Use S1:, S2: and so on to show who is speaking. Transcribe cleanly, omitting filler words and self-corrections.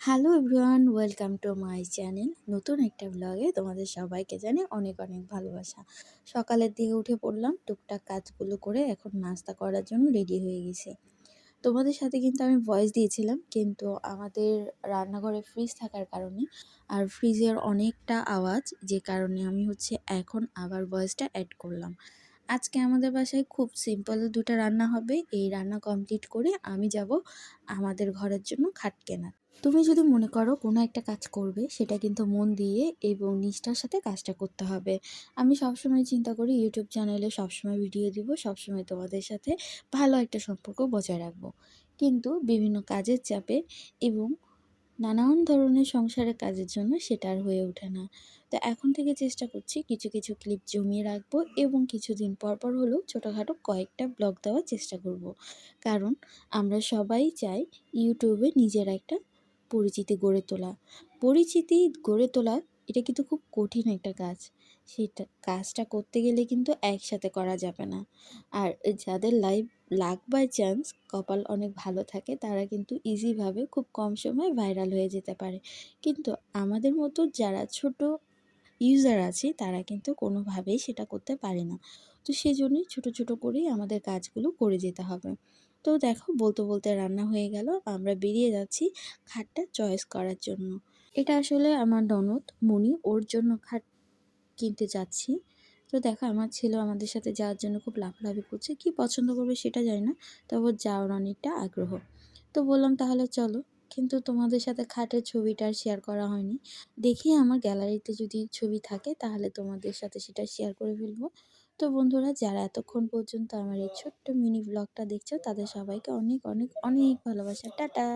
S1: Hello everyone, welcome to my channel. নতুন একটা ব্লগে তোমাদের সবাইকে জানাই অনেক অনেক ভালোবাসা। সকালের দিকে উঠে পড়লাম, টুকটাক কাজগুলো করে এখন নাস্তা করার জন্য রেডি হয়ে গেছি। তোমাদের সাথে কিন্তু আমি ভয়েস দিয়েছিলাম, কিন্তু আমাদের রান্নাঘরে ফ্রিজ থাকার কারণে আর ফ্রিজের অনেকটা আওয়াজ, যে কারণে আমি এখন আবার ভয়েসটা অ্যাড করলাম। আজকে আমাদের বাসায় খুব সিম্পল দুটো রান্না হবে। এই রান্না কমপ্লিট করে আমি যাব আমাদের ঘরের জন্য খাট কেনার। তুমি যদি মনে করো কোনো একটা কাজ করবে, সেটা কিন্তু মন দিয়ে এবং নিষ্ঠার সাথে কাজটা করতে হবে। আমি সবসময় চিন্তা করি ইউটিউব চ্যানেলে সবসময় ভিডিও দিব, সবসময় তোমাদের সাথে ভালো একটা সম্পর্ক বজায় রাখবো। কিন্তু বিভিন্ন কাজের চাপে এবং নানান ধরনের সংসারের কাজের জন্য সেটা আর হয়ে ওঠে না। তো এখন থেকে চেষ্টা করছি কিছু কিছু ক্লিপ জমিয়ে রাখবো এবং কিছুদিন পর পর হলেও ছোটোখাটো কয়েকটা ব্লগ দেওয়ার চেষ্টা করব। কারণ আমরা সবাই চাই ইউটিউবে নিজের একটা পরিচিতি গড়ে তোলা। পরিচিতি গড়ে তোলা এটা কিন্তু খুব কঠিন একটা কাজ। সেটা কাজটা করতে গেলে কিন্তু একসাথে করা যাবে না। আর যাদের লাক বাই চান্স কপাল অনেক ভালো থাকে, তারা কিন্তু ইজিভাবে খুব কম সময়ে ভাইরাল হয়ে যেতে পারে। কিন্তু আমাদের মতো যারা ছোট ইউজার আছে, তারা কিন্তু কোনোভাবেই সেটা করতে পারে না। তো সেজন্যই ছোট ছোট করেই আমাদের কাজগুলো করে যেতে হবে। তো দেখো, বলতে বলতে রান্না হয়ে গেল, আমরা বেরিয়ে যাচ্ছি খাটটা চয়েস করার জন্য। এটা আসলে আমার ননদ মনি, ওর জন্য খাট কিনতে যাচ্ছি। তো দেখো, আমার ছেলেও আমাদের সাথে যাওয়ার জন্য খুব লাফালাফি করছে। কি পছন্দ করবে সেটা জানি না, তবে ওর যাওয়ার অনেকটা আগ্রহ। তো বললাম তাহলে চলো। কিন্তু তোমাদের সাথে খাটের ছবিটা আর শেয়ার করা হয়নি। দেখি আমার গ্যালারিতে যদি ছবি থাকে তাহলে তোমাদের সাথে সেটা শেয়ার করে ফেলবো। তো বন্ধুরা, যারা এতক্ষণ পর্যন্ত আমার এই ছোট্ট মিনি ব্লগটা দেখছো, তাদের সবাইকে অনেক অনেক অনেক ভালোবাসা। টাটা।